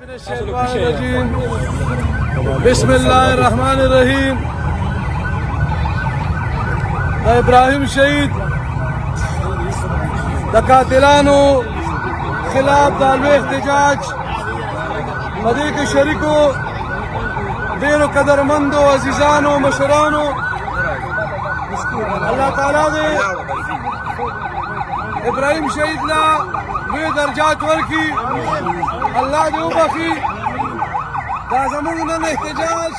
من الشيطان الرجيم بسم الله الرحمن الرحيم د ابراهیم شهید د قاتلانو خلاف د لوی احتجاج په دې کې شریکو ډېرو قدرمندو عزیزانو مشرانو الله تعالی دې ابراهیم شهید لا لوی درجات ورکړي الله دې وبخي دا زموږ نن احتجاج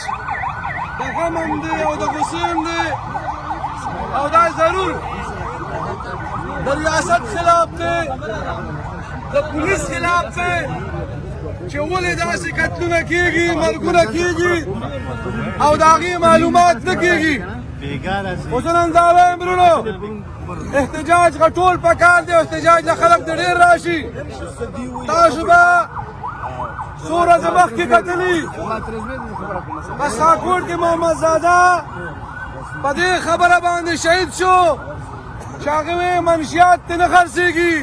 د غم هم دی او د غصې هم دی او دا ضرور د ریاست خلاف دی د پولیس خلاف دی چې ولې داسې قتلونه کېږي مرګونه کېږي او د هغې معلومات نه کېږي خو زه نن دا وایم وروڼو احتجاج غټول پکار دی او احتجاج له خلک د ډېر راشي تاسو به څو ورځې مخکې کتلي په ساکوټ کې محمد زاده په دې خبره باندې شهید شو چې هغه منشیات ترې نه خرڅېږي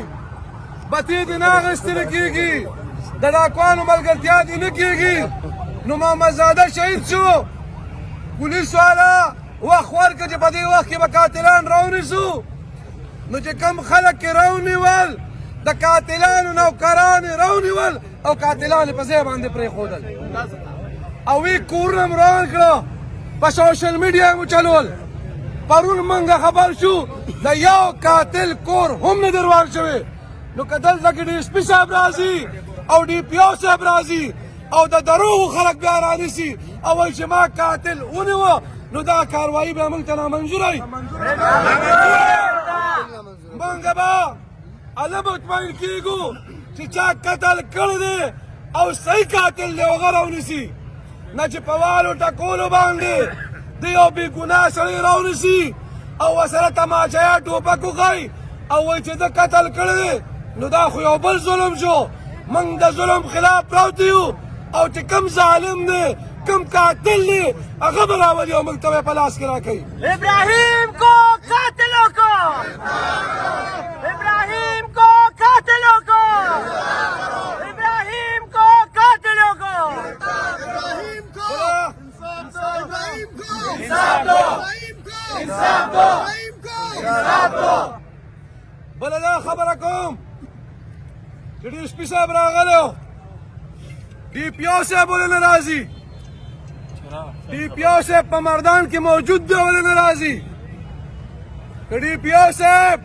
بتې ترې نه اخیستل کېږي د ډاکوانو ملګرتیا دې نه کېږي نو محمد زاده شهید شو پولیسو والا وخت ورکړه چې په دې وخت کې به قاتلان راونیسو نو چې کم خلک کې راونیول د قاتلانو نوکران یې راونیول او قاتلان یې په ځای باندې پرېښودل او وی کورونه مو روان کړه په سوشل میډیا یې مو چلول پرون موږ خبر شو د یو قاتل کور هم نه دروار شوی نو که دلته کې ډي اس پي صاحب راځي او ډي پي او صاحب راځي او د دروغو خلک بیا رانیسي او وایي چې ما قاتل ونیوه نو دا کاروایي به موږ ته نامنظوره وي موږ به الله مطمئن کېږو چې چا قتل کړی دی او صحیح قاتل دی هغه راونیسي نه چې په والو ټکولو باندې د یو بې ګناه سړی راونیسي او ورسره تماچه ټوپک وښایي او وایي چې ده قتل کړی دی نو دا خو یو بل ظلم شو موږ د ظلم خلاف پراته یو او چې کم ظالم دی کم قاتل دی هغه به راولي او موږ ته به یې په لاس کې راکوي ابراهیم کو قاتلوں کو ابراهیم کو قاتلوں کو ابراهیم کو قاتلوں کو انصاف دو انصاف دو انصاف دو بله دا خبره کوم چې ډي اس پي صاحب راغلی و ډي پي او صاحب ولې نه راځي ډي پي او صاحب په مردان کې موجود دی ولې نه راځي که ډي پي او صاحب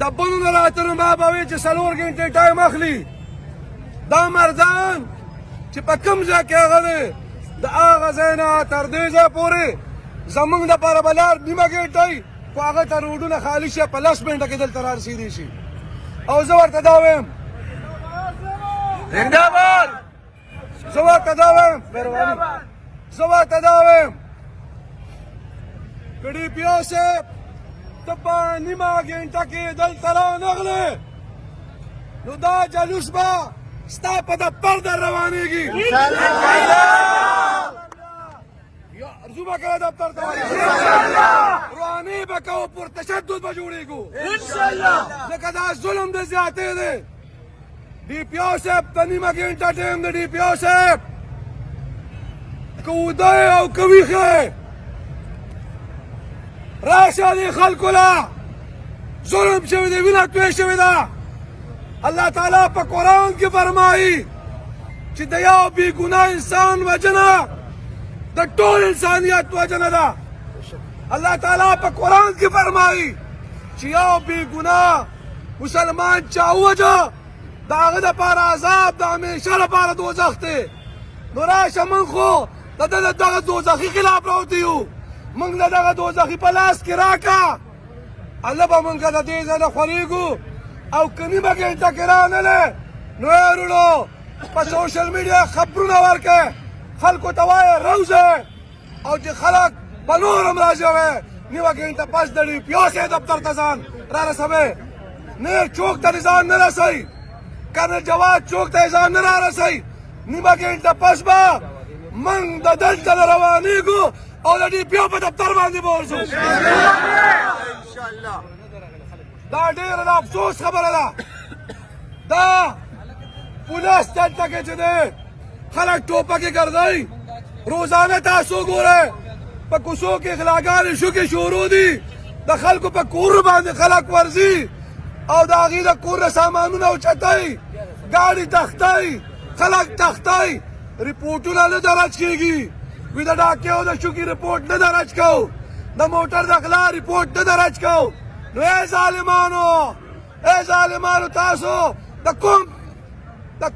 د بلو نه راته نو ما به وایي چې 4 ګنټې ټایم اخلي دا مردان چې په کوم ځای کې هغه دی د هغه ځای نه تر دې ځای پورې زموږ دپاره به لار نیمه ګنټه وي خو هغه ته روډونه خالي شي په 10 منټه کې دلته را رسېدی شي او زه ورته دا وایم زنده‌باد زه ورته دا وایم زه ورته دا وایم که ډي پي او صاحب ته په نیمه ګنټه کې دلته رانغلې نو دا جلوس به ستا په دفتر در روانېږي ارزو به کله دفتر ته روانې به کوو پر تشدد به جوړېږو ځکه دا ظلم د زیاتې دی ډي پي او صاحب ته نیمه ګنټه ټایم دی ډي پي او صاحب که وده یې او که ویښه یې راشه دې خلکو له ظلم شوی دی وینه توی شوې ده الله تعالی په قرآن کې فرمایي چې د یو بې ګناه انسان وژنه د ټول انسانیت وژنه ده الله تعالی په قرآن کې فرمایي چې یو بې ګناه مسلمان چا ووژه د هغه دپاره عذاب د همیشه لپاره دوزخ دی نو راشه موږ خو د ده د دغه دوزخي خلاف راوتي یو موږ د دغه دوزخي په لاس کې راکړه الله به موږ د دې ځای نه خورېږو او که نیمه ګنټه کې رانلې نو یې وروڼو په سوشل میډیا خبرونه ورکړئ خلکو ته وایه روځئ او چې خلک به نور هم راژوئ نیمه ګنټه پس د ډي پي او صاحب دفتر ته ځان را رسوئ نیر چوک ته دې ځان نه رسئ کرنل جواد چوک ته یې ځان نه را رسئ نیمه ګنټه پس به موږ د دلته نه روانېږو او د ډي پي او په دفتر باندې به ورځو دا ډېره د افسوس خبره ده دا پولیس دلته کې چې دی خلک ټوپکې ګرځوي روزانه تاسو ګورئ په کوڅو کې غلاګانې شوکې شروع دي د خلکو په کور باندې خلک ورځي او د هغې د کور نه سامانونه اوچتوي ګاډي تختوي خلک تختوي رپورټونه نه درج کېږي وي د ډاکیو د شوکې رپورټ نه درج کوو د موټر د غلا رپورټ نه درج کوو نو ای ظالمانو تاسو د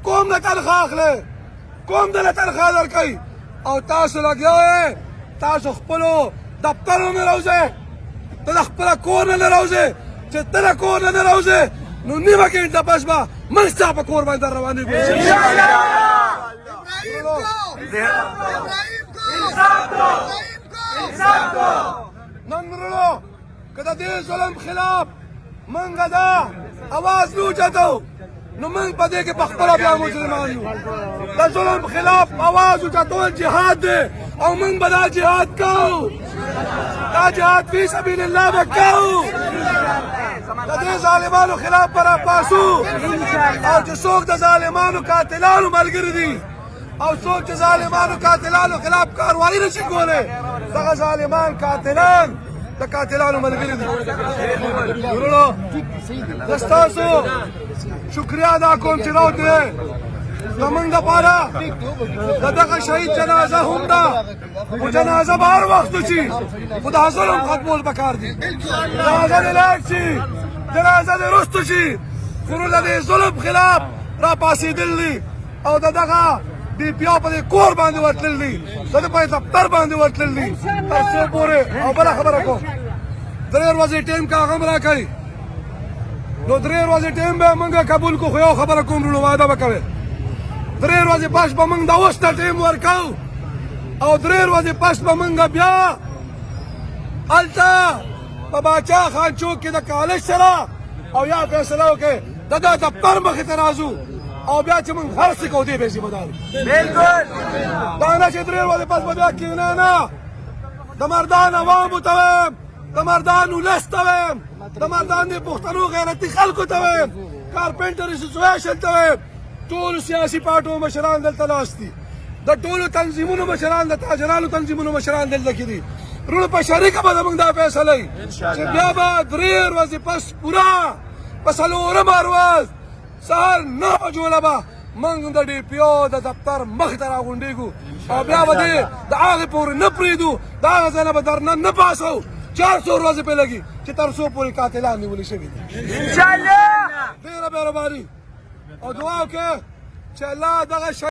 کوم نه تنخواه اخلئ کوم دله تنخواه درکوي او تاسو لګیا یې تاسو خپلو دفترونو نه راوځئ ته د خپله کور نه راوځې چې ته د کور نه راوځې نو نیمه ګنټه پس به موږ ستا په کور باندې در روانېږو نن وروڼو که د دې ظلم خلاف موږ دا اواز نه اوچتو نو موږ په دې کې په خپله بیا مسلمان یو د ظلم خلاف اواز اوچتول جهاد دی او موږ به دا جهاد کوو دا جهاد فی سبیل الله به کوو د دې ظالمانو خلاف به راپاڅو او چې څوک د ظالمانو قاتلانو ملګري دي او څوک چې ظالمانو قاتلانو خلاف کاروایي نشي کولی دغه ظالمان قاتلان د قاتلانو ملګري دي وروڼو زه ستاسو شکریه ادا کوم چې راوتې زمونږ دپاره د دغه شهید جنازه هم ده خو جنازه به هر وخت وشي خو د ظلم ختمول پکار دي جنازه دې لاړ شي جنازه دې رستو شي خو نو د دې ظلم خلاف راپاڅېدل دي او د دغه ډي پي او په دې کور باندې ورتلل دي د ده په دفتر باندې ورتلل دي تر څو پورې او بله خبره کوم 3 ورځې ټایم کاغم راکوي نو 3 ورځې ټایم به موږ قبول کو خو یو خبره کوم وروڼو واده به کوئ 3 ورځې پس به موږ د اوس ته ټایم ورکوو او 3 ورځې پس به موږ بیا هلته په باچا خان چوک کې د کالج سره او یا فیصله وکړئ د ده دفتر مخې ته راځو او بیا چې موږ هر څه کوو دې پیسې به دارو دا نه چې 3 ورځې پس به بیا کښېنه نه د مردان عوامو ته ویم د مردان ولس ته ویم د مردان د پښتنو غیرتي خلکو ته ویم کارپنټر اسوسییشن ته ویم ټولو سیاسي پارټیو مشران دلته ناست دي د ټولو تنظیمونو مشران د تاجرانو تنظیمونو مشران دلته کې دي وروڼو په شریکه به زموږ دا فیصله وي چې بیا به 3 ورځې پس پوره په 4مه ورځ سهار 9 بجو نه به موږ د ډي پي او د دفتر مخې ته راغونډېږو او بیا به دې د هغې پورې نه پرېږدو د هغه ځای نه به درنه نه پاسو 400 ورځې پرې لګي چې تر څو پورې قاتلان نیولي شوي دي ډېره مهرباني او دعا وکړئ چې الله دغه